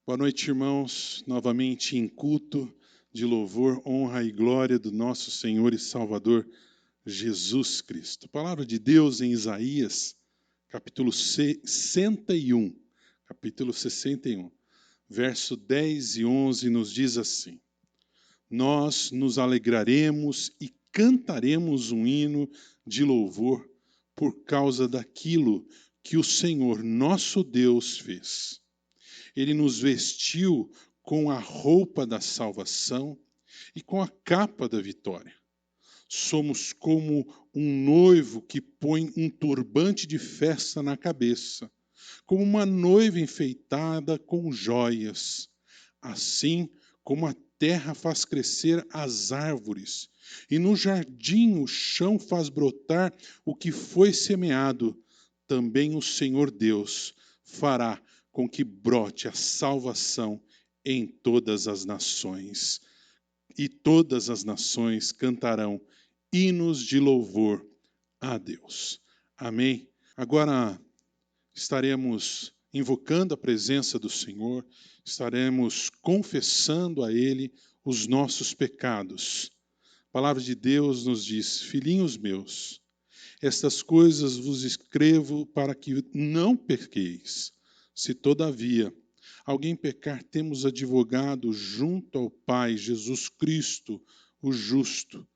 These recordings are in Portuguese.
Boa noite, irmãos. Novamente em culto de louvor, honra e glória do nosso Senhor e Salvador Jesus Cristo. A palavra de Deus em Isaías, capítulo 61, verso 10 e 11, nos diz assim: Nós nos alegraremos e cantaremos um hino de louvor por causa daquilo que o Senhor nosso Deus fez. Ele nos vestiu com a roupa da salvação e com a capa da vitória. Somos como um noivo que põe um turbante de festa na cabeça, como uma noiva enfeitada com joias. Assim como a terra faz crescer as árvores, e no jardim o chão faz brotar o que foi semeado, também o Senhor Deus fará com que brote a salvação em todas as nações. E todas as nações cantarão hinos de louvor a Deus. Amém? Agora estaremos invocando a presença do Senhor, estaremos confessando a Ele os nossos pecados. A palavra de Deus nos diz: filhinhos meus, estas coisas vos escrevo para que não pequeis. Se, todavia, alguém pecar, temos advogado junto ao Pai, Jesus Cristo, o justo.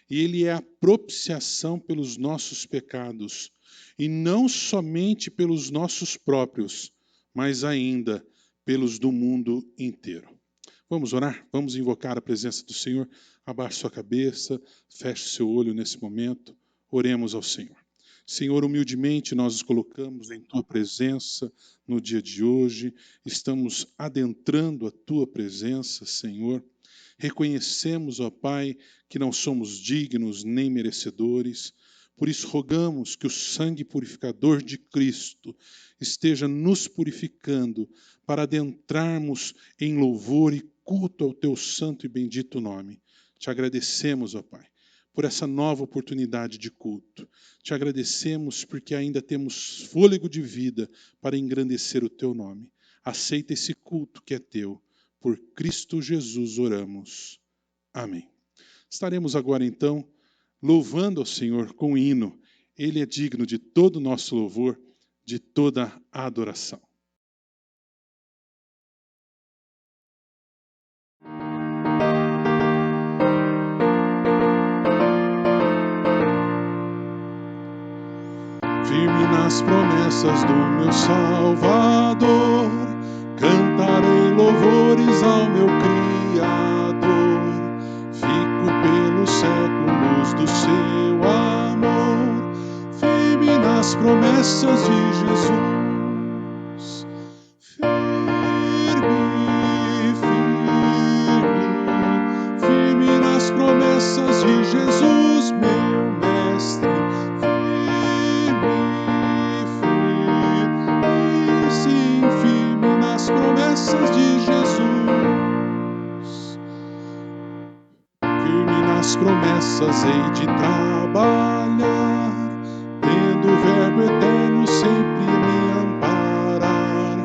E Ele é a propiciação pelos nossos pecados, e não somente pelos nossos próprios, mas ainda pelos do mundo inteiro. Vamos orar? Vamos invocar a presença do Senhor? Abaixe sua cabeça, feche seu olho nesse momento, oremos ao Senhor. Senhor, humildemente nós nos colocamos em Tua presença no dia de hoje, estamos adentrando a Tua presença, Senhor. Reconhecemos, ó Pai, que não somos dignos nem merecedores, por isso rogamos que o sangue purificador de Cristo esteja nos purificando para adentrarmos em louvor e culto ao Teu santo e bendito nome. Te agradecemos, ó Pai, por essa nova oportunidade de culto. Te agradecemos porque ainda temos fôlego de vida para engrandecer o Teu nome. Aceita esse culto que é Teu. Por Cristo Jesus oramos. Amém. Estaremos agora, então, louvando ao Senhor com hino. Ele é digno de todo o nosso louvor, de toda a adoração. Firme nas promessas do meu Salvador, cantarei louvores ao meu Criador. Fico pelos séculos do seu amor, firme nas promessas de Jesus. Firme nas promessas de Jesus, meu mestre. Promessas de Jesus, firme nas promessas hei de trabalhar, tendo o verbo eterno sempre me amparar,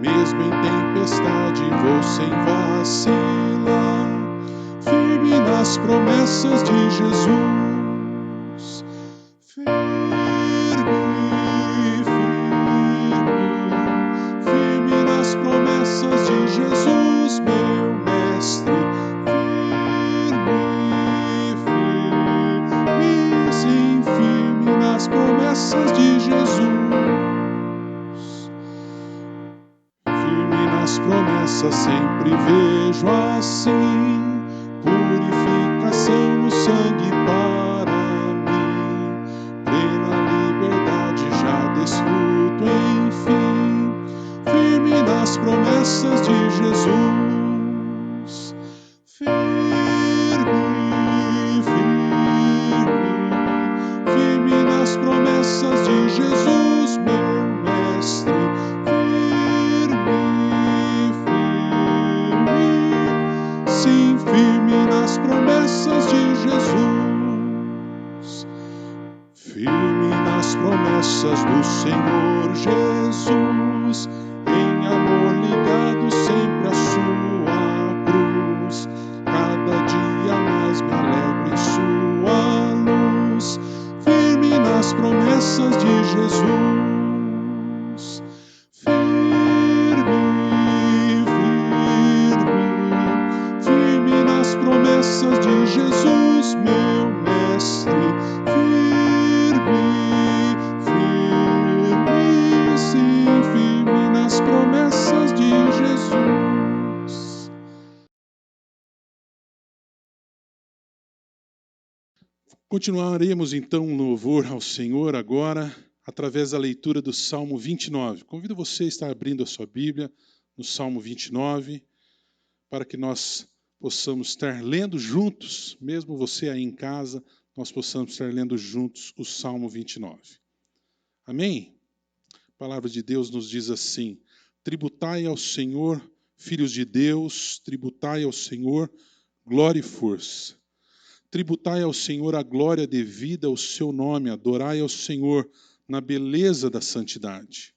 mesmo em tempestade vou sem vacilar, firme nas promessas de Jesus. Promessas de Jesus, meu mestre, sim, firme nas promessas de Jesus. Firme nas promessas sempre vejo assim, purificação no sangue para mim, plena liberdade já desfruto enfim. Firme nas promessas de Jesus, firme nas promessas de Jesus, meu mestre, sim, firme nas promessas de Jesus, firme nas promessas do Senhor Jesus. Em amor ligado sempre Continuaremos então um louvor ao Senhor agora, através da leitura do Salmo 29. Convido você a estar abrindo a sua Bíblia no Salmo 29, para que nós possamos estar lendo juntos, mesmo você aí em casa, nós possamos estar lendo juntos o Salmo 29. Amém? A palavra de Deus nos diz assim: tributai ao Senhor, filhos de Deus, tributai ao Senhor glória e força. Tributai ao Senhor a glória devida ao seu nome, adorai ao Senhor na beleza da santidade.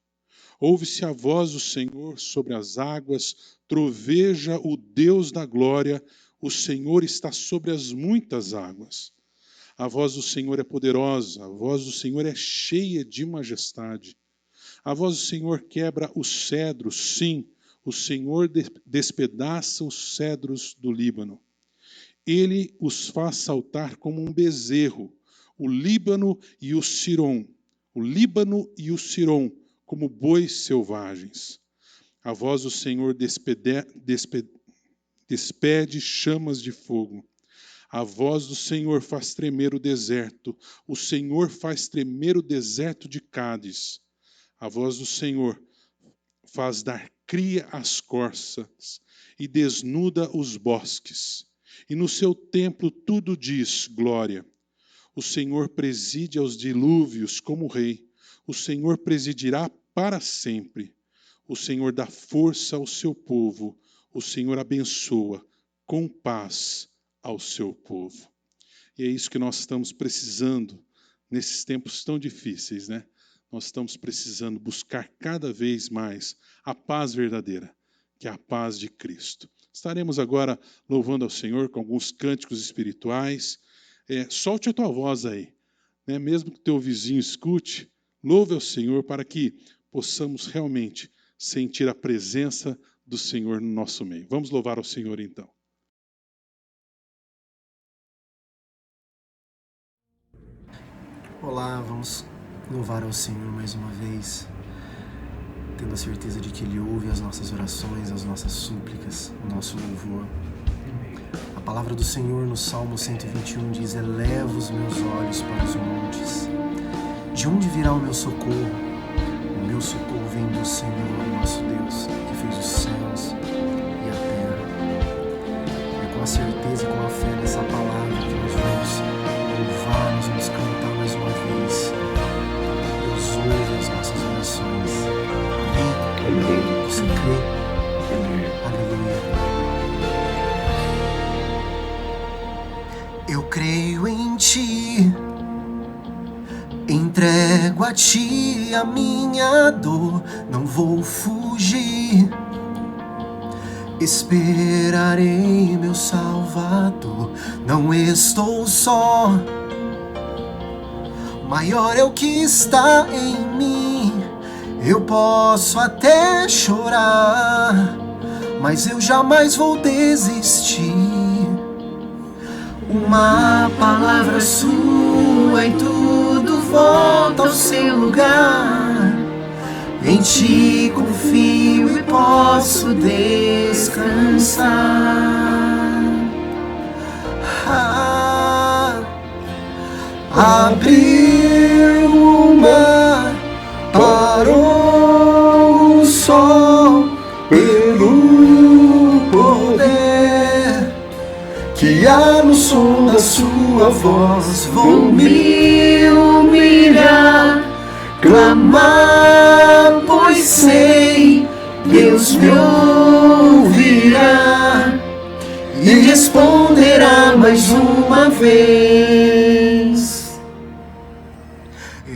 Ouve-se a voz do Senhor sobre as águas, troveja o Deus da glória, o Senhor está sobre as muitas águas. A voz do Senhor é poderosa, a voz do Senhor é cheia de majestade. A voz do Senhor quebra os cedros, sim, o Senhor despedaça os cedros do Líbano. Ele os faz saltar como um bezerro, o Líbano e o Sirom, como bois selvagens. A voz do Senhor despede chamas de fogo. A voz do Senhor faz tremer o deserto. O Senhor faz tremer o deserto de Cádiz. A voz do Senhor faz dar cria às corças e desnuda os bosques. E no seu templo tudo diz glória. O Senhor preside aos dilúvios como rei. O Senhor presidirá para sempre. O Senhor dá força ao seu povo. O Senhor abençoa com paz ao seu povo. E é isso que nós estamos precisando nesses tempos tão difíceis, né? Nós estamos precisando buscar cada vez mais a paz verdadeira, que é a paz de Cristo. Estaremos agora louvando ao Senhor com alguns cânticos espirituais. Solte a tua voz aí, né? Mesmo que o teu vizinho escute, louve ao Senhor para que possamos realmente sentir a presença do Senhor no nosso meio. Vamos louvar ao Senhor então. Olá, vamos louvar ao Senhor mais uma vez, tendo a certeza de que Ele ouve as nossas orações, as nossas súplicas, o nosso louvor. A palavra do Senhor no Salmo 121 diz: eleva os meus olhos para os montes. De onde virá o meu socorro? O meu socorro vem do Senhor, nosso Deus, que fez os céus e a terra. É com a certeza e com a fé nessa palavra que nós vamos louvar, nós vamos cantar mais uma vez. Deus ouve as nossas orações. Amém? Você crê? Aleluia. Eu creio em Ti, entrego a Ti a minha dor, não vou fugir. Esperarei meu Salvador, não estou só. Maior é o que está em mim. Eu posso até chorar, mas eu jamais vou desistir. Uma palavra sua e tudo volta ao seu lugar. Em Ti confio e posso descansar. Abriu o mar, parou o sol, pelo poder que há no som da sua voz. Vou me humilhar, clamar, pois sei, Deus me ouvirá e responderá mais uma vez.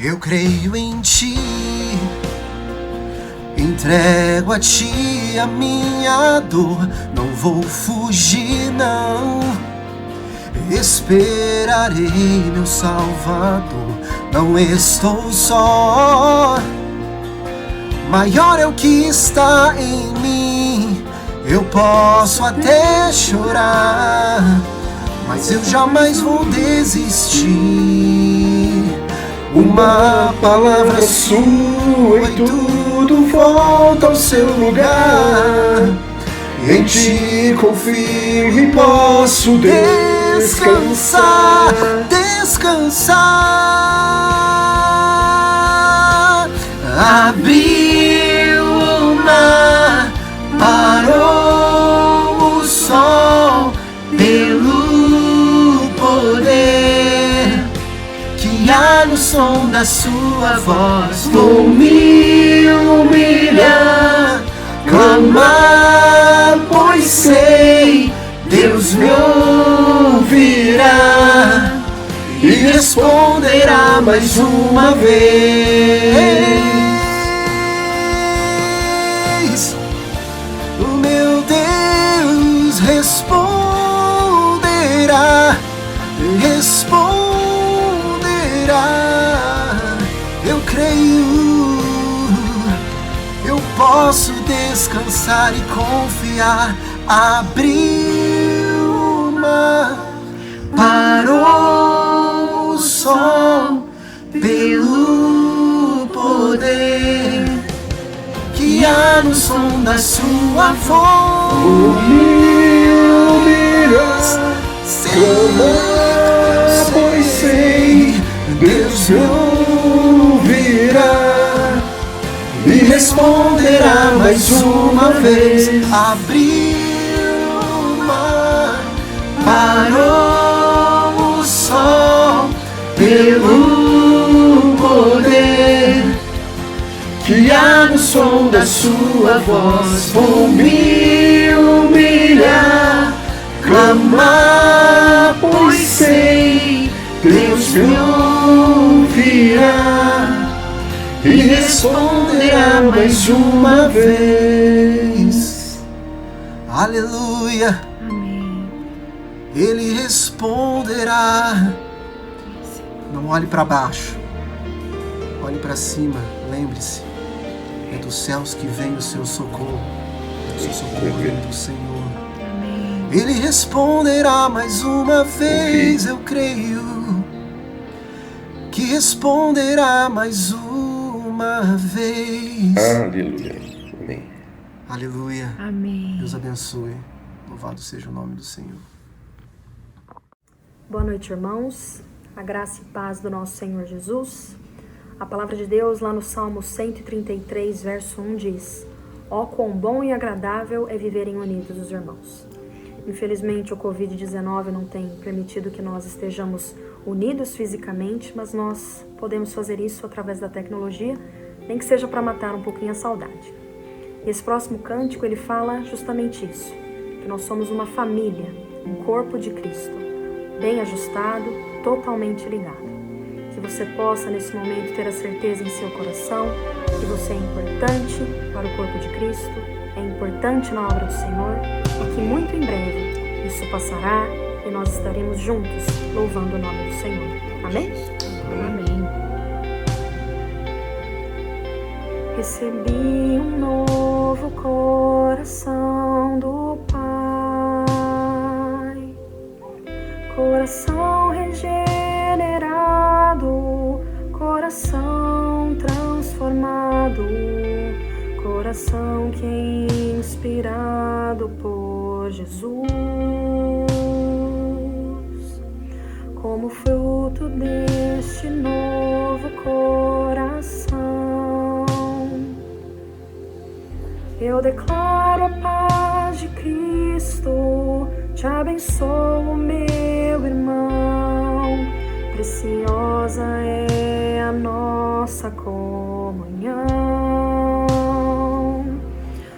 Eu creio em Ti, entrego a Ti a minha dor, não vou fugir não. Esperarei meu Salvador, não estou só. Maior é o que está em mim. Eu posso até chorar, mas eu jamais vou desistir. Uma palavra sua e tudo volta ao seu lugar. Em Ti confio e posso descansar. descansar, descansar. Abriu o mar, parou o sol, pelo poder que há no som da sua voz. Vou me humilhar, clamar, pois sei, Deus me ouvirá e responderá mais uma vez. O meu Deus responderá, responderá. Eu creio, eu posso descansar e confiar. Abriu o mar, parou o sol, pelo poder que há no som da sua voz. Humilhas, clamar, pois sei, Deus me ouvirá e responderá mais uma vez. Abriu o mar, parou o sol, pelo poder que há no som da sua voz. Vou me humilhar, clamar, pois sei, Deus me ouvirá e responderá mais uma vez. Aleluia. Amém. Ele responderá. Não olhe para baixo, olhe para cima. Lembre-se, é dos céus que vem o seu socorro. O seu socorro vem do Senhor. Amém. Ele responderá mais uma vez. Eu creio que responderá mais uma vez. Aleluia. Amém. Aleluia. Amém. Deus abençoe. Louvado seja o nome do Senhor. Boa noite, irmãos. A graça e paz do nosso Senhor Jesus. A palavra de Deus lá no Salmo 133, verso 1 diz: ó, quão bom e agradável é viverem unidos os irmãos. Infelizmente, o Covid-19 não tem permitido que nós estejamos unidos fisicamente, mas nós podemos fazer isso através da tecnologia, nem que seja para matar um pouquinho a saudade. E esse próximo cântico, ele fala justamente isso, que nós somos uma família, um corpo de Cristo, bem ajustado, totalmente ligado. Que você possa, nesse momento, ter a certeza em seu coração que você é importante para o corpo de Cristo, é importante na obra do Senhor e que muito em breve isso passará e nós estaremos juntos louvando o nome do Senhor. Amém? Amém. Recebi um novo coração do Pai, coração regenerado, coração transformado, coração que é inspirado por Jesus. Como fruto deste novo coração, eu declaro a paz de Cristo, te abençoo, meu irmão, preciosa é a nossa comunhão.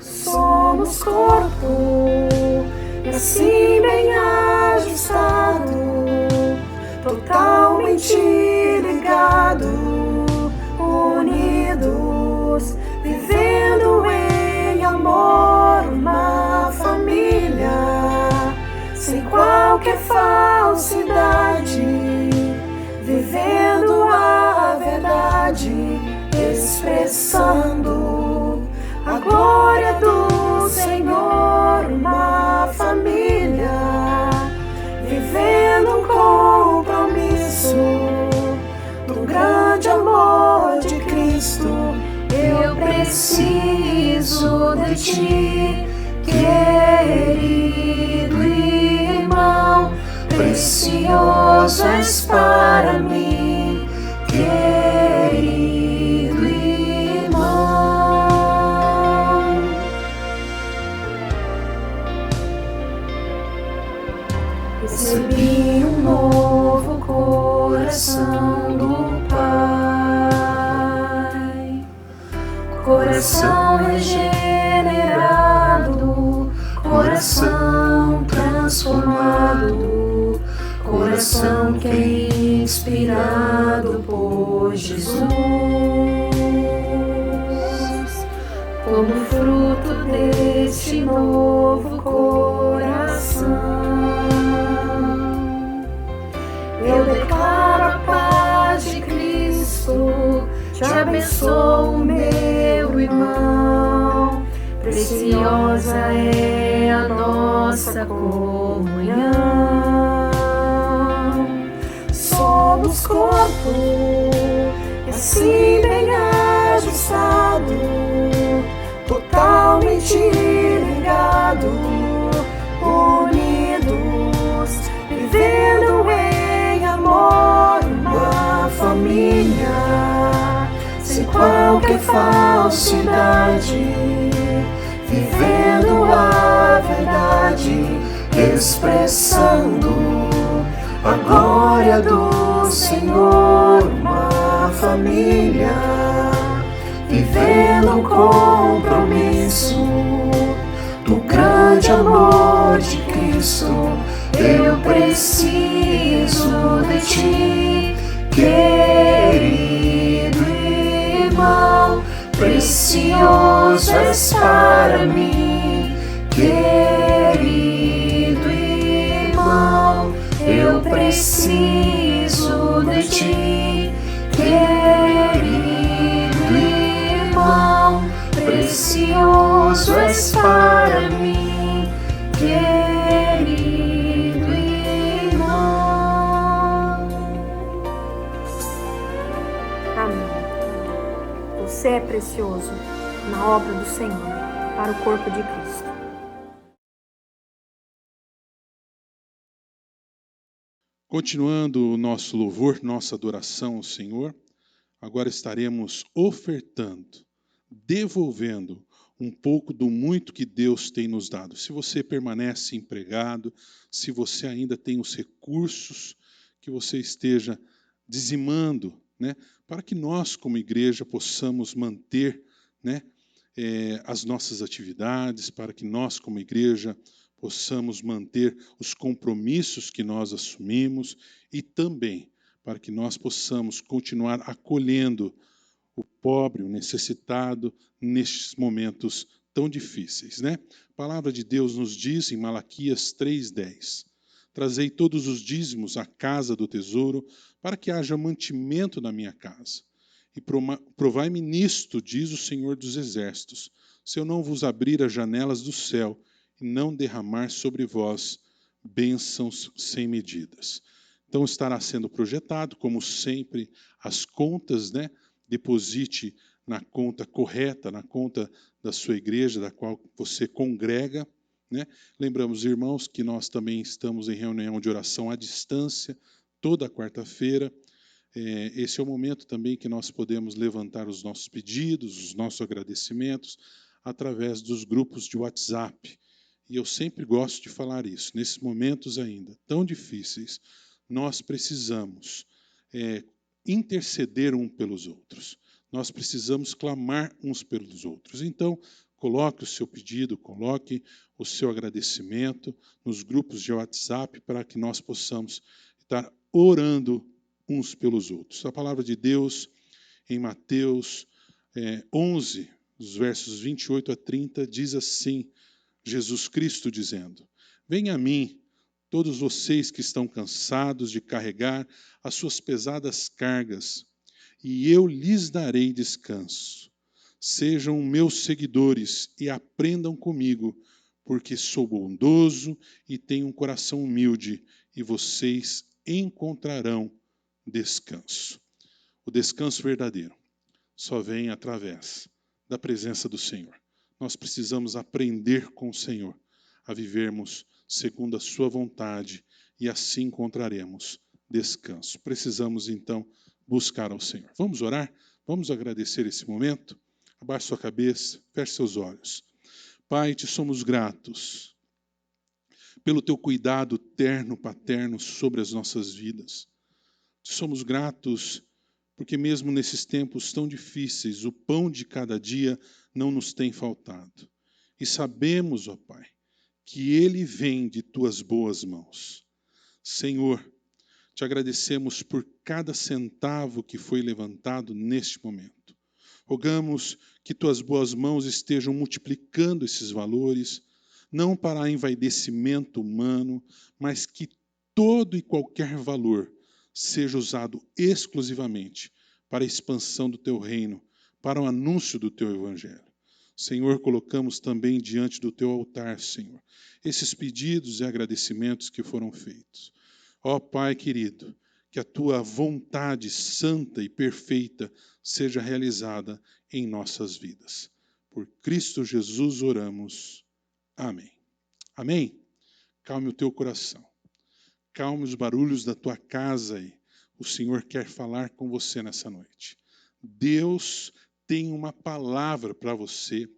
Somos corpo, e assim bem ajustado, totalmente ligado, unidos, vivendo em amor, uma família, sem qualquer falsidade, vivendo a verdade, expressando a glória do Senhor, uma família, vivendo um compromisso do grande amor de Cristo. Eu preciso de ti, querido irmão, precioso és para mim, querido irmão. Recebi um novo coração do Pai, coração regenerado, coração transformado, coração que é inspirado por Jesus. Como fruto deste novo coração, eu declaro a paz de Cristo, te abençoo, meu irmão. Preciosa é a nossa comunhão. Somos corpo, e assim bem ajustado, totalmente ligado, unidos, vivendo em amor, uma família, sem qualquer falsidade, vivendo a verdade, expressando a glória do Senhor, uma família, vivendo o compromisso do grande amor de Cristo. Eu preciso de ti, querido irmão. Precioso és para mim, querido irmão. Eu preciso de ti, querido irmão. Precioso és para mim, querido irmão. Amém. Você é precioso na obra do Senhor, para o corpo de Cristo. Continuando o nosso louvor, nossa adoração ao Senhor, agora estaremos ofertando, devolvendo um pouco do muito que Deus tem nos dado. Se você permanece empregado, se você ainda tem os recursos, que você esteja dizimando, né, para que nós, como igreja, possamos manter, né, as nossas atividades, para que nós, como igreja, possamos manter os compromissos que nós assumimos e também para que nós possamos continuar acolhendo o pobre, o necessitado, nestes momentos tão difíceis, né? A palavra de Deus nos diz em Malaquias 3:10, trazei todos os dízimos à casa do tesouro, para que haja mantimento na minha casa. E provai-me nisto, diz o Senhor dos Exércitos, se eu não vos abrir as janelas do céu e não derramar sobre vós bênçãos sem medidas. Então estará sendo projetado, como sempre, as contas, né? Deposite na conta correta, na conta da sua igreja, da qual você congrega, né? Lembramos, irmãos, que nós também estamos em reunião de oração à distância, toda quarta-feira. Esse é o momento também que nós podemos levantar os nossos pedidos, os nossos agradecimentos, através dos grupos de WhatsApp. E eu sempre gosto de falar isso, nesses momentos ainda tão difíceis, nós precisamos interceder um pelos outros. Nós precisamos clamar uns pelos outros. Então, coloque o seu pedido, coloque o seu agradecimento nos grupos de WhatsApp para que nós possamos estar orando uns pelos outros. A palavra de Deus, em Mateus 11, os versos 28 a 30, diz assim, Jesus Cristo dizendo, venha a mim, todos vocês que estão cansados de carregar as suas pesadas cargas, e eu lhes darei descanso. Sejam meus seguidores e aprendam comigo, porque sou bondoso e tenho um coração humilde, e vocês encontrarão descanso. O descanso verdadeiro só vem através da presença do Senhor. Nós precisamos aprender com o Senhor a vivermos segundo a sua vontade e assim encontraremos descanso. Precisamos, então, buscar ao Senhor. Vamos orar? Vamos agradecer esse momento? Abaixe sua cabeça, feche seus olhos. Pai, te somos gratos pelo teu cuidado terno, paterno sobre as nossas vidas. Te somos gratos porque mesmo nesses tempos tão difíceis, o pão de cada dia não nos tem faltado. E sabemos, ó Pai, que ele vem de tuas boas mãos. Senhor, te agradecemos por cada centavo que foi levantado neste momento. Rogamos que tuas boas mãos estejam multiplicando esses valores, não para envaidecimento humano, mas que todo e qualquer valor seja usado exclusivamente para a expansão do teu reino, para o anúncio do teu evangelho. Senhor, colocamos também diante do teu altar, Senhor, esses pedidos e agradecimentos que foram feitos. Ó Pai querido, que a tua vontade santa e perfeita seja realizada em nossas vidas. Por Cristo Jesus oramos. Amém. Amém? Calme o teu coração. Calme os barulhos da tua casa aí. O Senhor quer falar com você nessa noite. Deus tem uma palavra para você,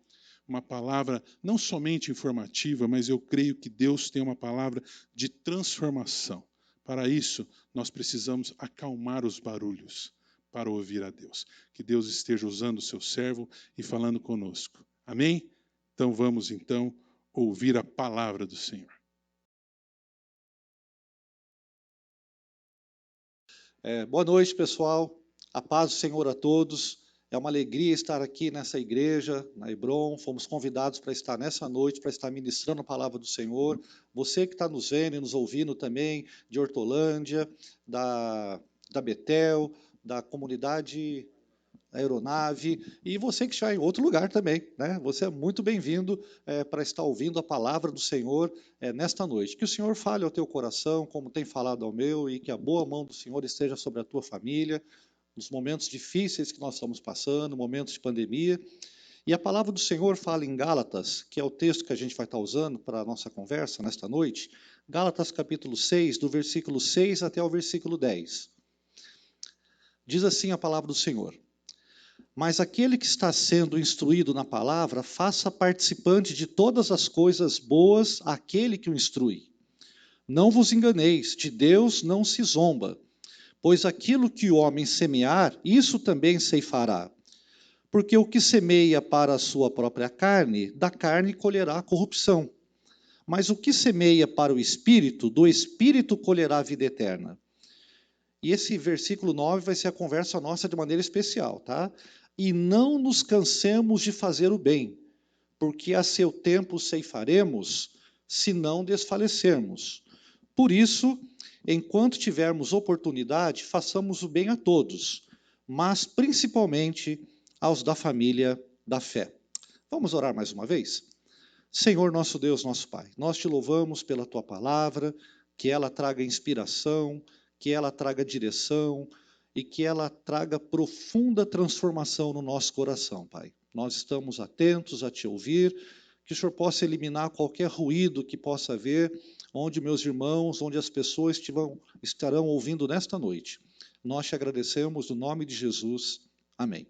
uma palavra não somente informativa, mas eu creio que Deus tem uma palavra de transformação. Para isso, nós precisamos acalmar os barulhos para ouvir a Deus. Que Deus esteja usando o seu servo e falando conosco. Amém? Então vamos ouvir a palavra do Senhor. Boa noite, pessoal. A paz do Senhor a todos. É uma alegria estar aqui nessa igreja, na Hebron. Fomos convidados para estar nessa noite, para estar ministrando a palavra do Senhor. Você que está nos vendo e nos ouvindo também, de Hortolândia, da Betel, da comunidade Aeronave, e você que está em outro lugar também, né? Você é muito bem-vindo para estar ouvindo a palavra do Senhor nesta noite. Que o Senhor fale ao teu coração, como tem falado ao meu, e que a boa mão do Senhor esteja sobre a tua família, nos momentos difíceis que nós estamos passando, momentos de pandemia. E a palavra do Senhor fala em Gálatas, que é o texto que a gente vai estar usando para a nossa conversa nesta noite. Gálatas capítulo 6, do versículo 6 até o versículo 10. Diz assim a palavra do Senhor: mas aquele que está sendo instruído na palavra, faça participante de todas as coisas boas aquele que o instrui. Não vos enganeis, de Deus não se zomba, pois aquilo que o homem semear, isso também ceifará. Porque o que semeia para a sua própria carne, da carne colherá corrupção. Mas o que semeia para o Espírito, do Espírito colherá a vida eterna. E esse versículo 9 vai ser a conversa nossa de maneira especial, tá? E não nos cansemos de fazer o bem, porque a seu tempo ceifaremos, se não desfalecermos. Por isso, enquanto tivermos oportunidade, façamos o bem a todos, mas principalmente aos da família da fé. Vamos orar mais uma vez? Senhor, nosso Deus, nosso Pai, nós te louvamos pela tua palavra, que ela traga inspiração, que ela traga direção e que ela traga profunda transformação no nosso coração, Pai. Nós estamos atentos a te ouvir, que o Senhor possa eliminar qualquer ruído que possa haver, onde meus irmãos, onde as pessoas estarão ouvindo nesta noite. Nós te agradecemos no nome de Jesus. Amém.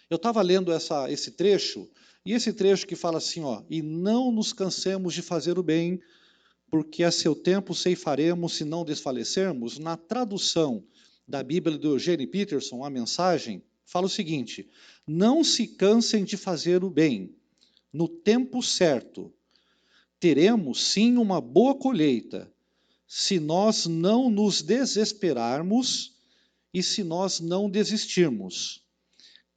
Eu estava lendo esse trecho, e esse trecho que fala assim, e não nos cansemos de fazer o bem, porque a seu tempo ceifaremos se não desfalecermos. Na tradução da Bíblia do Eugene Peterson, a mensagem, fala o seguinte: não se cansem de fazer o bem, no tempo certo. Teremos sim uma boa colheita, se nós não nos desesperarmos e se nós não desistirmos.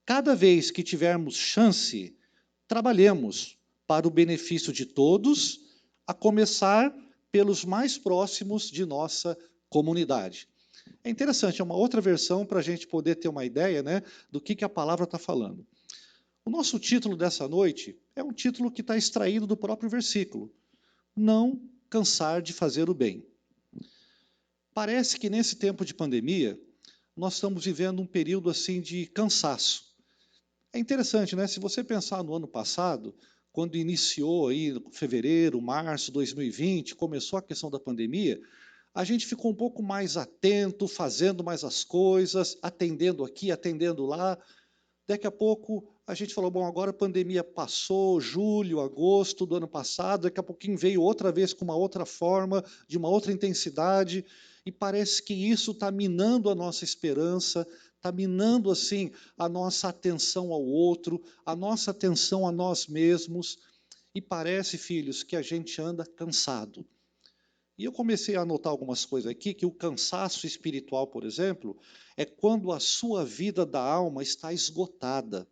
Cada vez que tivermos chance, trabalhemos para o benefício de todos, a começar pelos mais próximos de nossa comunidade. É interessante, é uma outra versão para a gente poder ter uma ideia, né, do que a palavra está falando. O nosso título dessa noite é um título que está extraído do próprio versículo. Não cansar de fazer o bem. Parece que nesse tempo de pandemia, nós estamos vivendo um período assim de cansaço. É interessante, né? Se você pensar no ano passado, quando iniciou aí fevereiro, março de 2020, começou a questão da pandemia, a gente ficou um pouco mais atento, fazendo mais as coisas, atendendo aqui, atendendo lá. Daqui a pouco a gente falou, bom, agora a pandemia passou, julho, agosto do ano passado, daqui a pouquinho veio outra vez com uma outra forma, de uma outra intensidade, e parece que isso está minando a nossa esperança, está minando, assim, a nossa atenção ao outro, a nossa atenção a nós mesmos, e parece, filhos, que a gente anda cansado. E eu comecei a anotar algumas coisas aqui, que o cansaço espiritual, por exemplo, é quando a sua vida da alma está esgotada.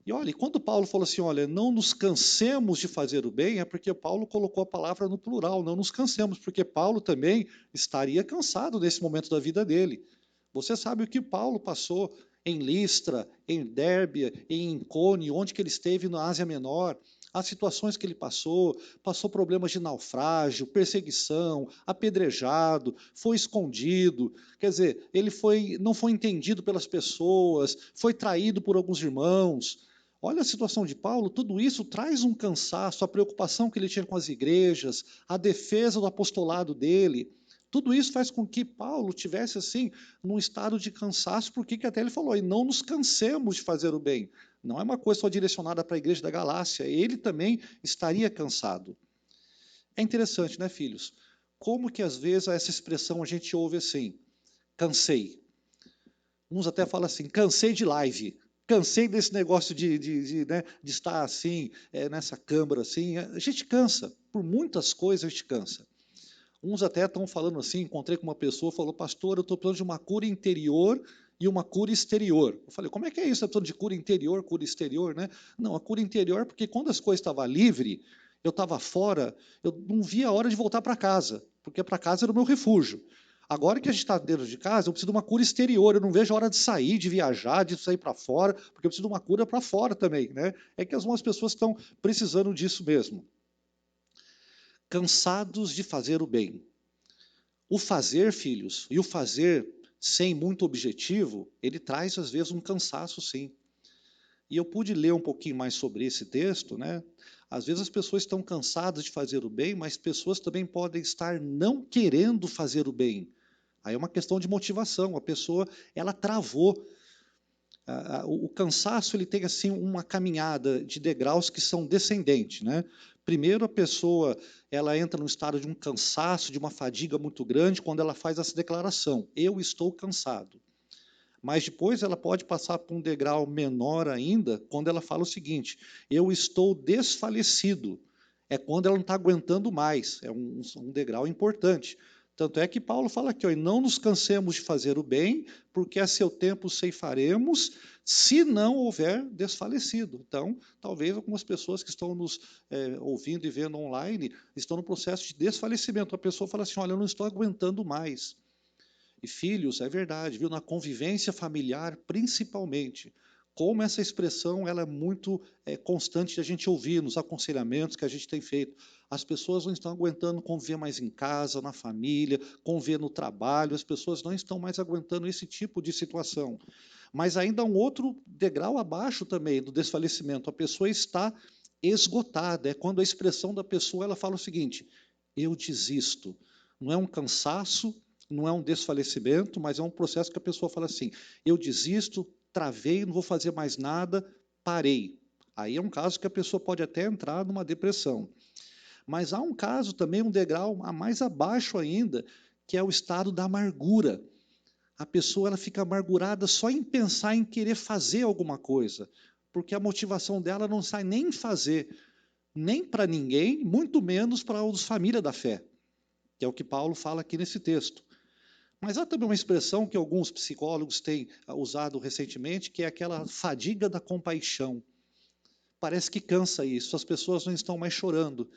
E olha, quando Paulo falou assim, olha, não nos cansemos de fazer o bem, é porque Paulo colocou a palavra no plural, não nos cansemos, porque Paulo também estaria cansado nesse momento da vida dele. Você sabe o que Paulo passou em Listra, em Dérbia, em Icônio, onde que ele esteve na Ásia Menor, as situações que ele passou problemas de naufrágio, perseguição, apedrejado, foi escondido, quer dizer, ele não foi entendido pelas pessoas, foi traído por alguns irmãos. Olha a situação de Paulo, tudo isso traz um cansaço, a preocupação que ele tinha com as igrejas, a defesa do apostolado dele. Tudo isso faz com que Paulo tivesse, assim, num estado de cansaço, porque que até ele falou, e não nos cansemos de fazer o bem. Não é uma coisa só direcionada para a igreja da Galácia, ele também estaria cansado. É interessante, né, filhos? Como que às vezes essa expressão a gente ouve assim, cansei. Uns até falam assim, cansei de live, cansei desse negócio de estar assim, nessa câmara assim. A gente cansa, por muitas coisas a gente cansa. Uns até estão falando assim, encontrei com uma pessoa, falou, pastor, eu estou precisando de uma cura interior e uma cura exterior. Eu falei, como é que é isso? Está precisando de cura interior, cura exterior, né? Não, a cura interior é porque quando as coisas estavam livres, eu estava fora, eu não via a hora de voltar para casa, porque para casa era o meu refúgio. Agora que a gente está dentro de casa, eu preciso de uma cura exterior, eu não vejo a hora de sair, de viajar, de sair para fora, porque eu preciso de uma cura para fora também, né? É que algumas pessoas estão precisando disso mesmo. Cansados de fazer o bem. O fazer, filhos, e o fazer sem muito objetivo, ele traz, às vezes, um cansaço, sim. E eu pude ler um pouquinho mais sobre esse texto, né? Às vezes as pessoas estão cansadas de fazer o bem, mas pessoas também podem estar não querendo fazer o bem. Aí é uma questão de motivação, a pessoa, ela travou. O cansaço, ele tem, assim, uma caminhada de degraus que são descendentes, né? Primeiro, a pessoa ela entra num estado de um cansaço, de uma fadiga muito grande, quando ela faz essa declaração, eu estou cansado. Mas depois ela pode passar por um degrau menor ainda, quando ela fala o seguinte, eu estou desfalecido. É quando ela não está aguentando mais, é um degrau importante. Tanto é que Paulo fala aqui, ó, não nos cansemos de fazer o bem, porque a seu tempo ceifaremos, se não houver desfalecido. Então, talvez algumas pessoas que estão nos ouvindo e vendo online estão no processo de desfalecimento. A pessoa fala assim, olha, eu não estou aguentando mais. E filhos, é verdade, viu? Na convivência familiar, principalmente, como essa expressão ela é muito constante de a gente ouvir nos aconselhamentos que a gente tem feito. As pessoas não estão aguentando conviver mais em casa, na família, conviver no trabalho, as pessoas não estão mais aguentando esse tipo de situação. Mas ainda há um outro degrau abaixo também do desfalecimento, a pessoa está esgotada, é quando a expressão da pessoa ela fala o seguinte, eu desisto. Não é um cansaço, não é um desfalecimento, mas é um processo que a pessoa fala assim, eu desisto, travei, não vou fazer mais nada, parei. Aí é um caso que a pessoa pode até entrar numa depressão. Mas há um caso também, um degrau mais abaixo ainda, que é o estado da amargura. A pessoa ela fica amargurada só em pensar em querer fazer alguma coisa, porque a motivação dela não sai nem em fazer, nem para ninguém, muito menos para os família da fé, que é o que Paulo fala aqui nesse texto. Mas há também uma expressão que alguns psicólogos têm usado recentemente, que é aquela fadiga da compaixão. Parece que cansa isso, as pessoas não estão mais chorando,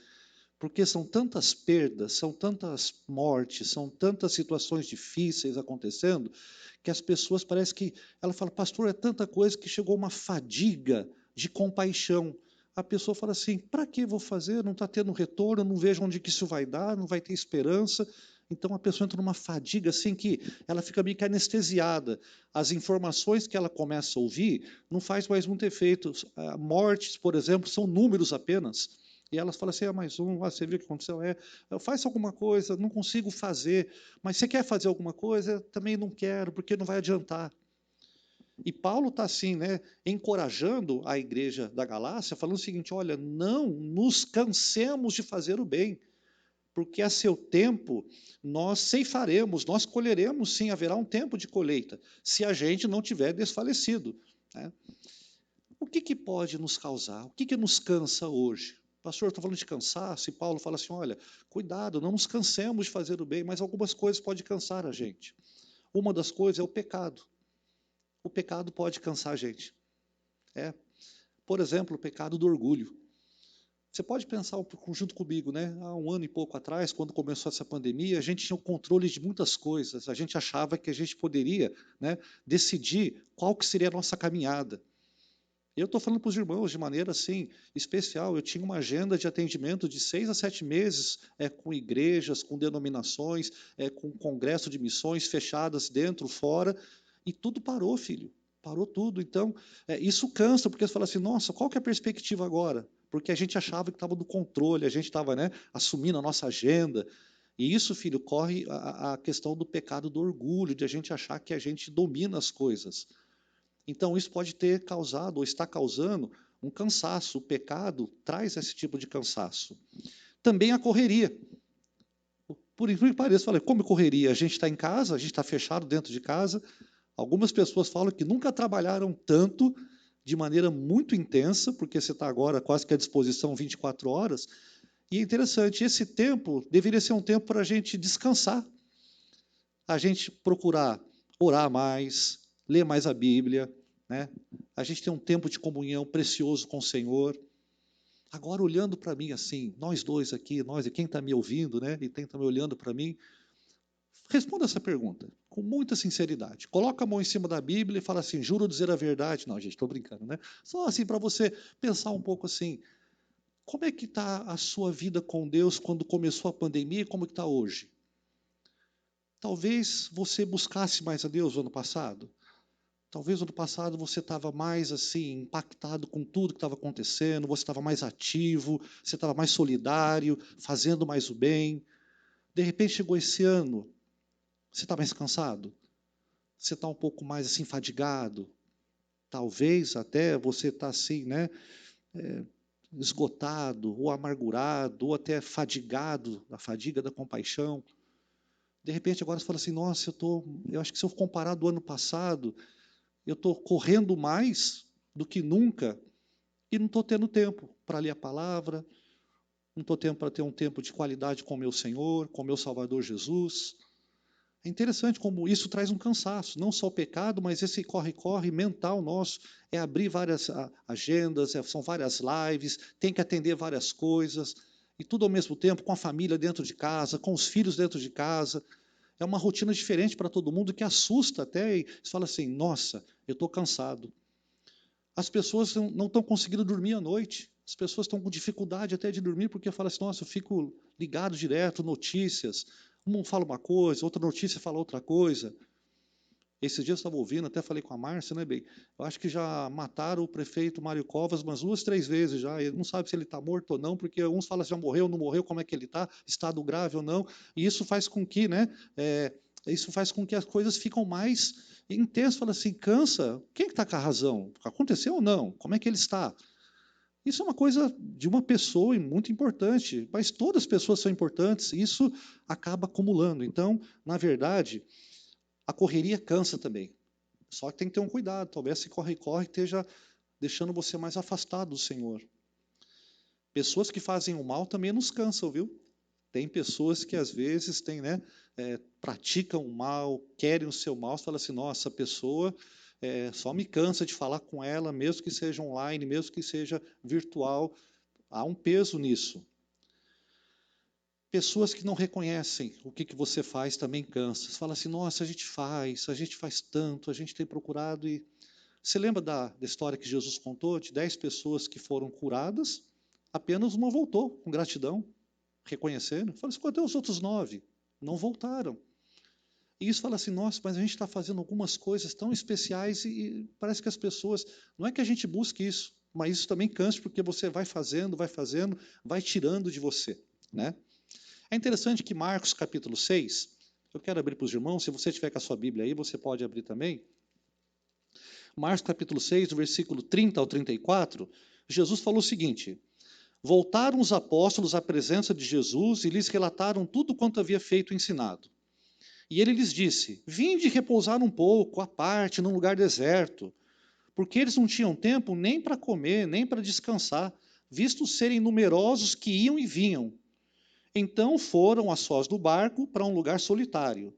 porque são tantas perdas, são tantas mortes, são tantas situações difíceis acontecendo, que as pessoas parece que, ela fala, pastor, é tanta coisa que chegou uma fadiga de compaixão. A pessoa fala assim, para que vou fazer? Não está tendo retorno, não vejo onde que isso vai dar, não vai ter esperança. Então a pessoa entra numa fadiga assim que ela fica meio que anestesiada. As informações que ela começa a ouvir não faz mais muito efeito. Mortes, por exemplo, são números apenas. E elas falam assim, mais um, você viu o que aconteceu? Faz alguma coisa, não consigo fazer. Mas você quer fazer alguma coisa? Também não quero, porque não vai adiantar. E Paulo está assim, né, encorajando a igreja da Galácia, falando o seguinte, olha, não nos cansemos de fazer o bem, porque a seu tempo nós ceifaremos, nós colheremos sim, haverá um tempo de colheita, se a gente não tiver desfalecido. Né? O que pode nos causar? O que nos cansa hoje? Pastor, estou falando de cansaço, e Paulo fala assim, olha, cuidado, não nos cansemos de fazer o bem, mas algumas coisas podem cansar a gente. Uma das coisas é o pecado. O pecado pode cansar a gente. Por exemplo, o pecado do orgulho. Você pode pensar junto comigo, né? Há 1 ano e pouco atrás, quando começou essa pandemia, a gente tinha o controle de muitas coisas. A gente achava que a gente poderia, né, decidir qual que seria a nossa caminhada. Eu estou falando para os irmãos de maneira assim especial. Eu tinha uma agenda de atendimento de 6 a 7 meses com igrejas, com denominações, com congresso de missões fechadas dentro, fora. E tudo parou, filho. Parou tudo. Então, isso cansa, porque você fala assim, nossa, qual que é a perspectiva agora? Porque a gente achava que estava no controle, a gente estava, né, assumindo a nossa agenda. E isso, filho, corre a questão do pecado do orgulho, de a gente achar que a gente domina as coisas. Então, isso pode ter causado, ou está causando, um cansaço. O pecado traz esse tipo de cansaço. Também a correria. Por incrível que pareça, falei, como correria? A gente está em casa, a gente está fechado dentro de casa. Algumas pessoas falam que nunca trabalharam tanto, de maneira muito intensa, porque você está agora quase que à disposição 24 horas. E é interessante, esse tempo deveria ser um tempo para a gente descansar, a gente procurar orar mais, ler mais a Bíblia, né? A gente tem um tempo de comunhão precioso com o Senhor. Agora, olhando para mim assim, nós dois aqui, quem está me ouvindo, né, e quem está me olhando para mim, responda essa pergunta com muita sinceridade. Coloca a mão em cima da Bíblia e fala assim, juro dizer a verdade. Não, gente, estou brincando, né? Só assim para você pensar um pouco assim, como é que está a sua vida com Deus quando começou a pandemia e como que está hoje? Talvez você buscasse mais a Deus no ano passado. Talvez no ano passado você estava mais assim impactado com tudo que estava acontecendo, você estava mais ativo, você estava mais solidário, fazendo mais o bem. De repente chegou esse ano, você está mais cansado? Você está um pouco mais assim fadigado? Talvez até você está assim, né, esgotado, ou amargurado, ou até fadigado, a fadiga da compaixão. De repente agora você fala assim, nossa, eu acho que se eu comparar do ano passado, eu estou correndo mais do que nunca e não estou tendo tempo para ler a palavra, não estou tendo para ter um tempo de qualidade com o meu Senhor, com o meu Salvador Jesus. É interessante como isso traz um cansaço, não só o pecado, mas esse corre-corre mental nosso, é abrir várias agendas, são várias lives, tem que atender várias coisas, e tudo ao mesmo tempo, com a família dentro de casa, com os filhos dentro de casa. É uma rotina diferente para todo mundo que assusta até, e você fala assim, nossa, eu estou cansado. As pessoas não estão conseguindo dormir à noite, as pessoas estão com dificuldade até de dormir, porque falam assim, nossa, eu fico ligado direto, notícias, um fala uma coisa, outra notícia fala outra coisa. Esses dias eu estava ouvindo, até falei com a Márcia, né, bem? Eu acho que já mataram o prefeito Mário Covas umas 2, 3 vezes já. Ele não sabe se ele está morto ou não, porque uns falam se já morreu ou não morreu, como é que ele está, estado grave ou não. E isso faz com que, né, isso faz com que as coisas ficam mais intensas. Fala assim, cansa. Quem está com a razão? Aconteceu ou não? Como é que ele está? Isso é uma coisa de uma pessoa muito importante, mas todas as pessoas são importantes, e isso acaba acumulando. Então, na verdade, a correria cansa também. Só que tem que ter um cuidado. Talvez esse corre-corre esteja deixando você mais afastado do Senhor. Pessoas que fazem o mal também nos cansam, viu? Tem pessoas que às vezes praticam o mal, querem o seu mal, você fala assim, nossa, a pessoa só me cansa de falar com ela, mesmo que seja online, mesmo que seja virtual. Há um peso nisso. Pessoas que não reconhecem o que você faz também cansa. Você fala assim, nossa, a gente faz tanto, a gente tem procurado. E você lembra da história que Jesus contou, de 10 pessoas que foram curadas, apenas uma voltou com gratidão, reconhecendo. Fala assim, cadê os outros 9? não voltaram. E isso fala assim, nossa, mas a gente está fazendo algumas coisas tão especiais e parece que as pessoas... Não é que a gente busque isso, mas isso também cansa, porque você vai fazendo, vai tirando de você, né? É interessante que Marcos, capítulo 6, eu quero abrir para os irmãos, se você tiver com a sua Bíblia aí, você pode abrir também. Marcos, capítulo 6, do versículo 30 ao 34, Jesus falou o seguinte: voltaram os apóstolos à presença de Jesus e lhes relataram tudo quanto havia feito e ensinado. E ele lhes disse: vinde repousar um pouco, à parte, num lugar deserto, porque eles não tinham tempo nem para comer, nem para descansar, vistos serem numerosos que iam e vinham. Então foram a sós do barco para um lugar solitário.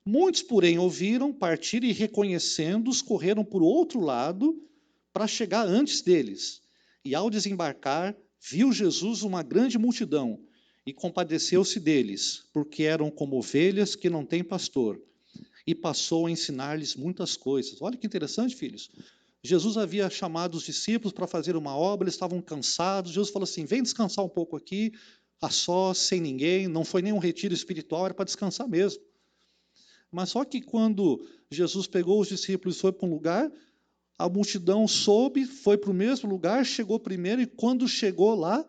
Muitos, porém, ouviram partir e, reconhecendo-os, correram por outro lado para chegar antes deles. E, ao desembarcar, viu Jesus uma grande multidão e compadeceu-se deles, porque eram como ovelhas que não têm pastor. E passou a ensinar-lhes muitas coisas. Olha que interessante, filhos. Jesus havia chamado os discípulos para fazer uma obra, eles estavam cansados. Jesus falou assim, vem descansar um pouco aqui, a sós, sem ninguém. Não foi nenhum retiro espiritual, era para descansar mesmo. Mas só que quando Jesus pegou os discípulos e foi para um lugar, a multidão soube, foi para o mesmo lugar, chegou primeiro, e quando chegou lá,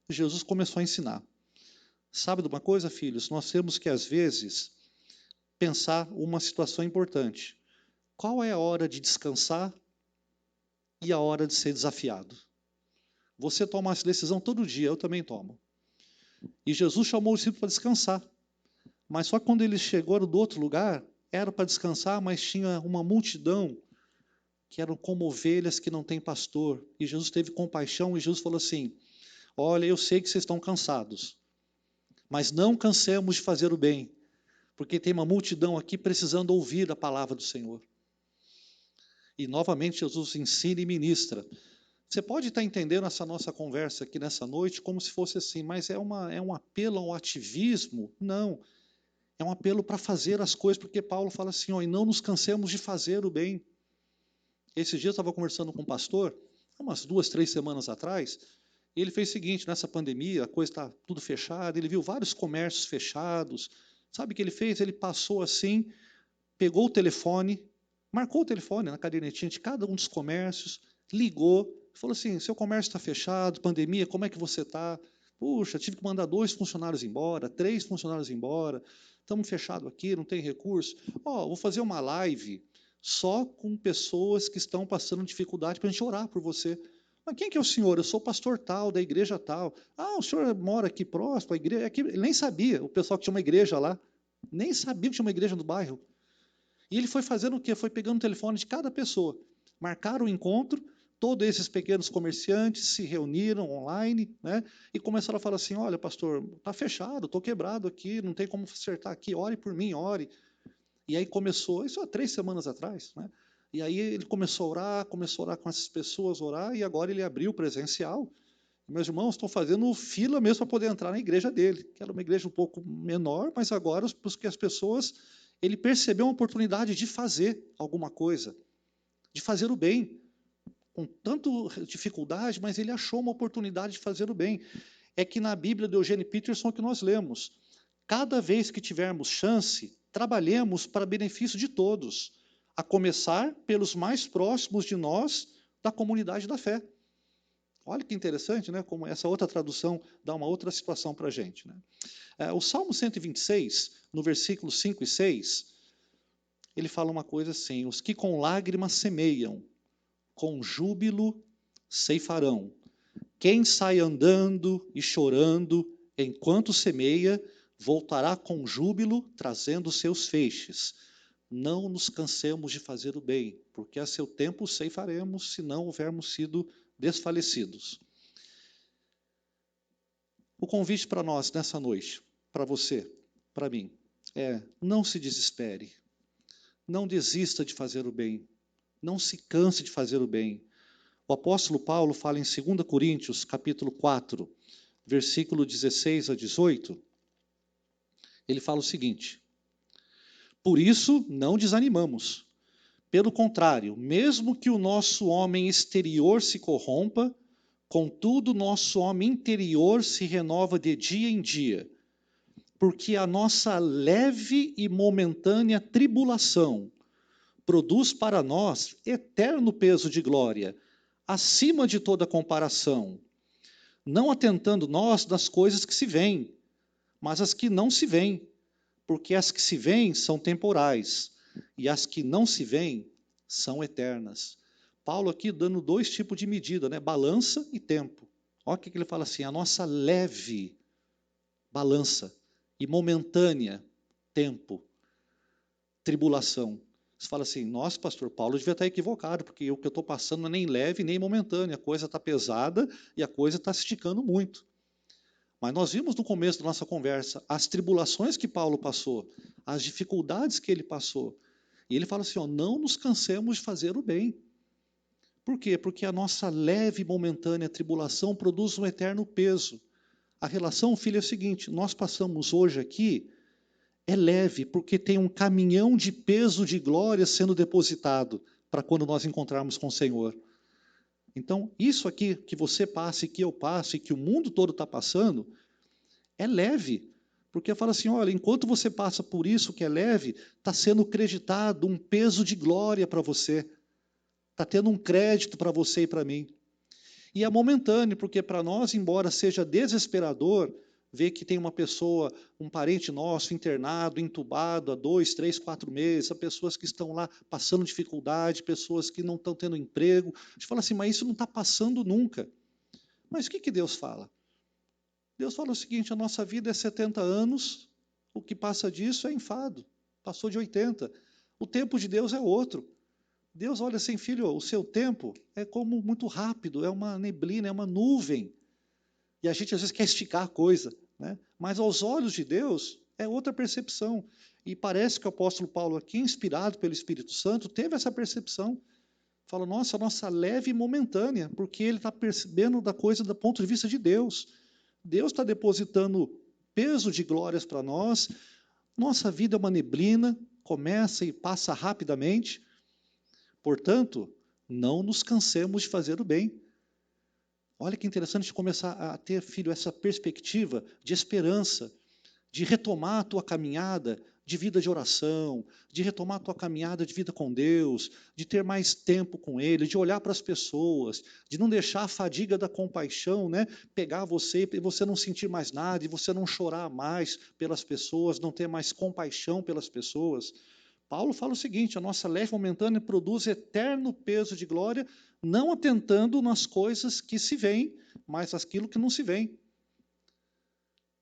Jesus começou a ensinar. Sabe de uma coisa, filhos? Nós temos que, às vezes, pensar uma situação importante. Qual é a hora de descansar e a hora de ser desafiado? Você toma essa decisão todo dia, eu também tomo. E Jesus chamou os discípulos para descansar. Mas só quando eles chegaram do outro lugar, era para descansar, mas tinha uma multidão que eram como ovelhas que não têm pastor. E Jesus teve compaixão e Jesus falou assim, olha, eu sei que vocês estão cansados, mas não cansemos de fazer o bem, porque tem uma multidão aqui precisando ouvir a palavra do Senhor. E novamente Jesus ensina e ministra. Você pode estar entendendo essa nossa conversa aqui nessa noite como se fosse assim, mas é um apelo ao ativismo? Não. É um apelo para fazer as coisas, porque Paulo fala assim, ó, e não nos cansemos de fazer o bem. Esses dias eu estava conversando com um pastor, umas 2, 3 semanas atrás, e ele fez o seguinte, nessa pandemia, a coisa está tudo fechada, ele viu vários comércios fechados. Sabe o que ele fez? Ele passou assim, pegou o telefone, marcou o telefone na cadernetinha de cada um dos comércios, ligou, falou assim, seu comércio está fechado, pandemia, como é que você está? Puxa, tive que mandar 2 funcionários embora, 3 funcionários embora, estamos fechados aqui, não tem recurso. Vou fazer uma live só com pessoas que estão passando dificuldade para a gente orar por você. Mas quem que é o senhor? Eu sou pastor tal, da igreja tal. O senhor mora aqui próximo, a igreja... Ele nem sabia, o pessoal que tinha uma igreja lá, nem sabia que tinha uma igreja no bairro. E ele foi fazendo o quê? Foi pegando o telefone de cada pessoa. Marcaram o encontro, todos esses pequenos comerciantes se reuniram online, né, e começaram a falar assim, olha, pastor, está fechado, estou quebrado aqui, não tem como acertar aqui, ore por mim, ore. E aí começou, isso há 3 semanas atrás, né? E aí ele começou a orar com essas pessoas, orar, e agora ele abriu presencial. Meus irmãos estão fazendo fila mesmo para poder entrar na igreja dele, que era uma igreja um pouco menor, mas agora, porque as pessoas, ele percebeu uma oportunidade de fazer alguma coisa, de fazer o bem, com tanta dificuldade, mas ele achou uma oportunidade de fazer o bem. É que na Bíblia de Eugene Peterson que nós lemos, cada vez que tivermos chance, trabalhemos para benefício de todos, a começar pelos mais próximos de nós da comunidade da fé. Olha que interessante, né? Como essa outra tradução dá uma outra situação para a gente, né? O Salmo 126, no versículo 5 e 6, ele fala uma coisa assim, os que com lágrimas semeiam, com júbilo ceifarão. Quem sai andando e chorando enquanto semeia, voltará com júbilo, trazendo seus feixes. Não nos cansemos de fazer o bem, porque a seu tempo ceifaremos, se não houvermos sido desfalecidos. O convite para nós nessa noite, para você, para mim, é não se desespere, não desista de fazer o bem, não se canse de fazer o bem. O apóstolo Paulo fala em 2 Coríntios, capítulo 4, versículo 16 a 18, ele fala o seguinte, por isso não desanimamos, pelo contrário, mesmo que o nosso homem exterior se corrompa, contudo nosso homem interior se renova de dia em dia, porque a nossa leve e momentânea tribulação produz para nós eterno peso de glória, acima de toda comparação, não atentando nós das coisas que se veem, mas as que não se veem, porque as que se veem são temporais, e as que não se veem são eternas. Paulo aqui dando dois tipos de medida, né? Balança e tempo. Olha o que ele fala assim, a nossa leve balança e momentânea tempo, tribulação. Você fala assim, nossa, pastor, Paulo devia estar equivocado, porque o que eu estou passando não é nem leve, nem momentânea, a coisa está pesada e a coisa está se esticando muito. Mas nós vimos no começo da nossa conversa as tribulações que Paulo passou, as dificuldades que ele passou. E ele fala assim, ó, não nos cansemos de fazer o bem. Por quê? Porque a nossa leve e momentânea tribulação produz um eterno peso. A relação, filho, é a seguinte, nós passamos hoje aqui, é leve, porque tem um caminhão de peso de glória sendo depositado para quando nós encontrarmos com o Senhor. Então, isso aqui que você passa e que eu passo e que o mundo todo está passando, é leve. Porque fala assim, olha, enquanto você passa por isso que é leve, está sendo creditado um peso de glória para você. Está tendo um crédito para você e para mim. E é momentâneo, porque para nós, embora seja desesperador, ver que tem uma pessoa, um parente nosso internado, entubado há 2, 3, 4 meses, há pessoas que estão lá passando dificuldade, pessoas que não estão tendo emprego. A gente fala assim, mas isso não está passando nunca. Mas o que Deus fala? Deus fala o seguinte, a nossa vida é 70 anos, o que passa disso é enfado, passou de 80. O tempo de Deus é outro. Deus olha assim, filho, o seu tempo é como muito rápido, é uma neblina, é uma nuvem. E a gente às vezes quer esticar a coisa, né? Mas aos olhos de Deus é outra percepção. E parece que o apóstolo Paulo aqui, inspirado pelo Espírito Santo, teve essa percepção. Fala, nossa, a nossa leve e momentânea, porque ele está percebendo da coisa do ponto de vista de Deus. Deus está depositando peso de glórias para nós. Nossa vida é uma neblina, começa e passa rapidamente. Portanto, não nos cansemos de fazer o bem. Olha que interessante começar a ter, filho, essa perspectiva de esperança, de retomar a tua caminhada de vida de oração, de retomar a tua caminhada de vida com Deus, de ter mais tempo com Ele, de olhar para as pessoas, de não deixar a fadiga da compaixão, né, pegar você e você não sentir mais nada, e você não chorar mais pelas pessoas, não ter mais compaixão pelas pessoas. Paulo fala o seguinte, a nossa leve momentânea produz eterno peso de glória, não atentando nas coisas que se veem, mas aquilo que não se vê.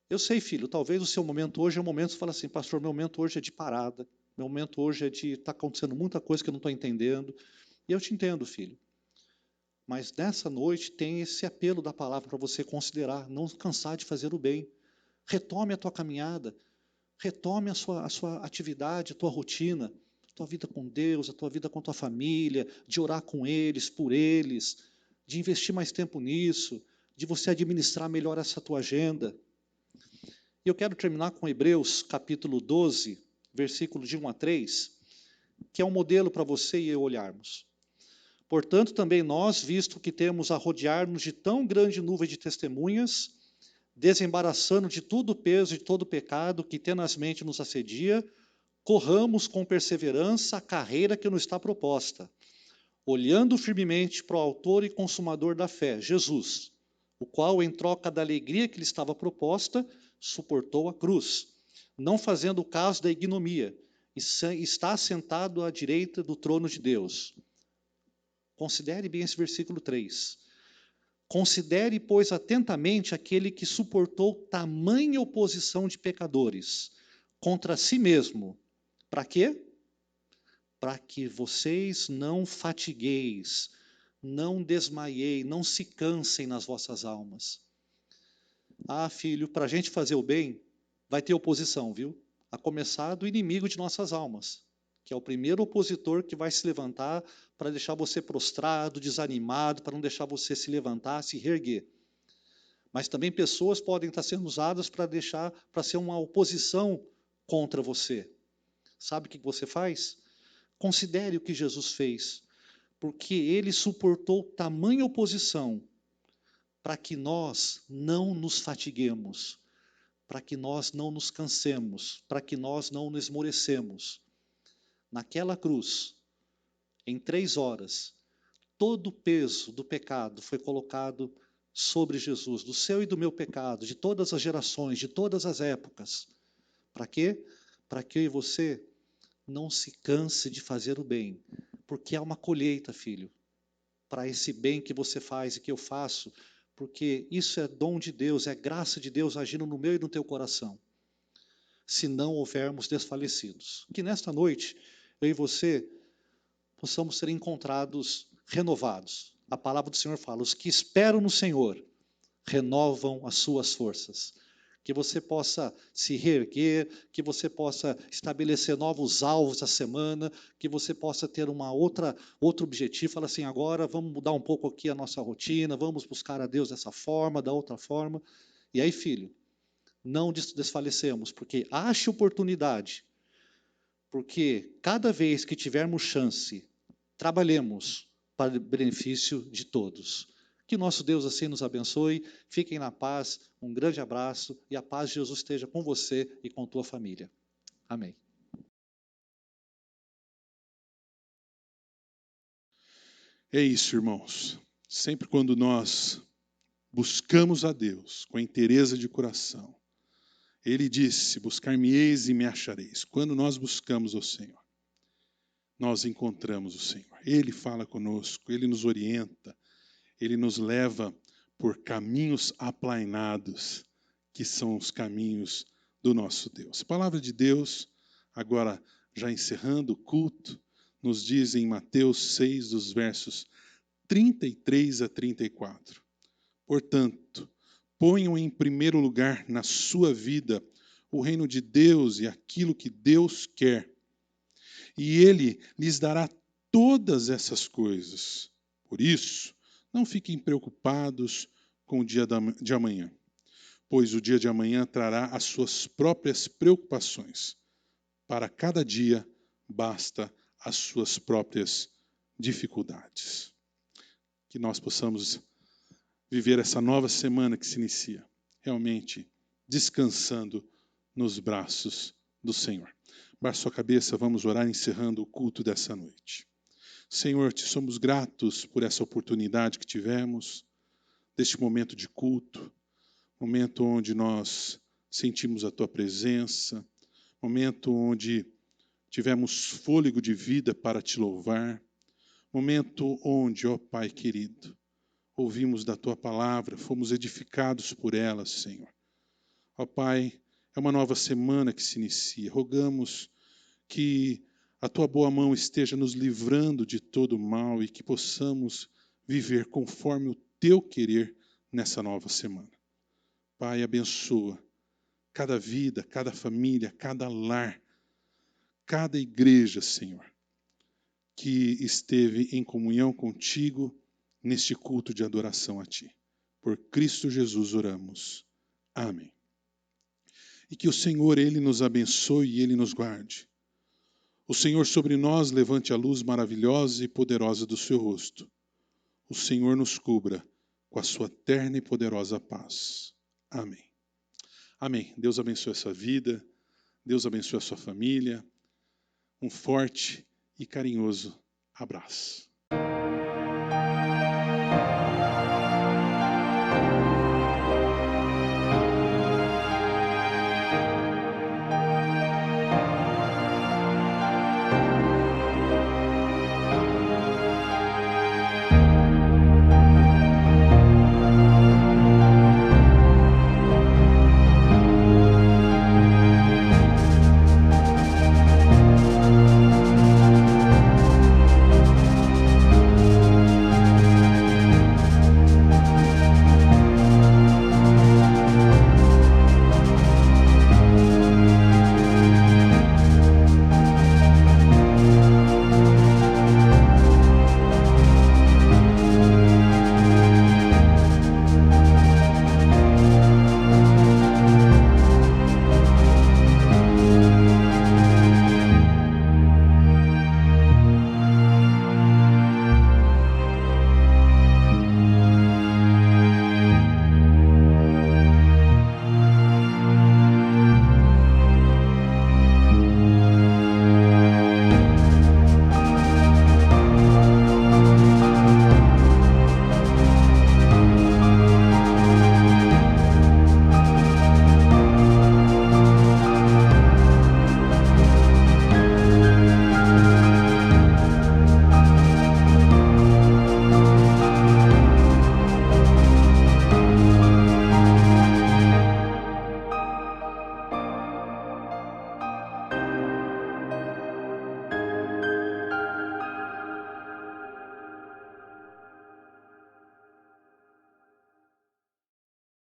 Eu sei, filho, talvez o seu momento hoje é um momento que você fala assim, pastor, meu momento hoje é de parada, meu momento hoje é de estar acontecendo muita coisa que eu não estou entendendo. E eu te entendo, filho. Mas nessa noite tem esse apelo da palavra para você considerar, não cansar de fazer o bem. Retome a tua caminhada, retome a sua atividade, a tua rotina, a tua vida com Deus, a tua vida com a tua família, de orar com eles, por eles, de investir mais tempo nisso, de você administrar melhor essa tua agenda. E eu quero terminar com Hebreus, capítulo 12, versículo de 1 a 3, que é um modelo para você e eu olharmos. Portanto, também nós, visto que temos a rodear-nos de tão grande nuvem de testemunhas, desembaraçando de todo o peso e de todo o pecado que tenazmente nos assedia, corramos com perseverança a carreira que nos está proposta, olhando firmemente para o autor e consumador da fé, Jesus, o qual, em troca da alegria que lhe estava proposta, suportou a cruz, não fazendo caso da ignomia, e está sentado à direita do trono de Deus. Considere bem esse versículo 3. Considere, pois, atentamente aquele que suportou tamanha oposição de pecadores contra si mesmo. Para quê? Para que vocês não fatigueis, não desmaieis, não se cansem nas vossas almas. Ah, filho, para a gente fazer o bem, vai ter oposição, viu? A começar do inimigo de nossas almas, que é o primeiro opositor que vai se levantar para deixar você prostrado, desanimado, para não deixar você se levantar, se reerguer. Mas também pessoas podem estar sendo usadas para ser uma oposição contra você. Sabe o que você faz? Considere o que Jesus fez, porque ele suportou tamanha oposição para que nós não nos fatiguemos, para que nós não nos cansemos, para que nós não nos esmorecemos. Naquela cruz, em 3 horas, todo o peso do pecado foi colocado sobre Jesus, do seu e do meu pecado, de todas as gerações, de todas as épocas. Para quê? Para que eu e você não se canse de fazer o bem, porque há uma colheita, filho, para esse bem que você faz e que eu faço, porque isso é dom de Deus, é graça de Deus agindo no meu e no teu coração, se não houvermos desfalecidos. Que nesta noite, eu e você possamos ser encontrados renovados. A palavra do Senhor fala, os que esperam no Senhor renovam as suas forças. Que você possa se reerguer, que você possa estabelecer novos alvos essa semana, que você possa ter outro objetivo, falar assim, agora vamos mudar um pouco aqui a nossa rotina, vamos buscar a Deus dessa forma, da outra forma. E aí, filho, não desfalecemos, porque ache oportunidade, porque cada vez que tivermos chance, trabalhemos para o benefício de todos. Que nosso Deus assim nos abençoe, fiquem na paz, um grande abraço e a paz de Jesus esteja com você e com tua família. Amém. É isso, irmãos. Sempre quando nós buscamos a Deus com a inteireza de coração, Ele disse, buscar-me-eis e me achareis. Quando nós buscamos o Senhor, nós encontramos o Senhor. Ele fala conosco, Ele nos orienta, Ele nos leva por caminhos aplainados, que são os caminhos do nosso Deus. A palavra de Deus, agora já encerrando o culto, nos diz em Mateus 6, dos versos 33 a 34. Portanto, ponham em primeiro lugar na sua vida o reino de Deus e aquilo que Deus quer, e Ele lhes dará todas essas coisas. Por isso, não fiquem preocupados com o dia de amanhã, pois o dia de amanhã trará as suas próprias preocupações. Para cada dia basta as suas próprias dificuldades. Que nós possamos viver essa nova semana que se inicia, realmente descansando nos braços do Senhor. Baixe sua cabeça, vamos orar encerrando o culto dessa noite. Senhor, te somos gratos por essa oportunidade que tivemos, deste momento de culto, momento onde nós sentimos a Tua presença, momento onde tivemos fôlego de vida para Te louvar, momento onde, ó Pai querido, ouvimos da Tua palavra, fomos edificados por ela, Senhor. Ó Pai, é uma nova semana que se inicia, rogamos que a Tua boa mão esteja nos livrando de todo mal e que possamos viver conforme o Teu querer nessa nova semana. Pai, abençoa cada vida, cada família, cada lar, cada igreja, Senhor, que esteve em comunhão contigo neste culto de adoração a Ti. Por Cristo Jesus oramos. Amém. E que o Senhor, Ele nos abençoe e Ele nos guarde. O Senhor sobre nós levante a luz maravilhosa e poderosa do seu rosto. O Senhor nos cubra com a sua terna e poderosa paz. Amém. Amém. Deus abençoe essa vida. Deus abençoe a sua família. Um forte e carinhoso abraço.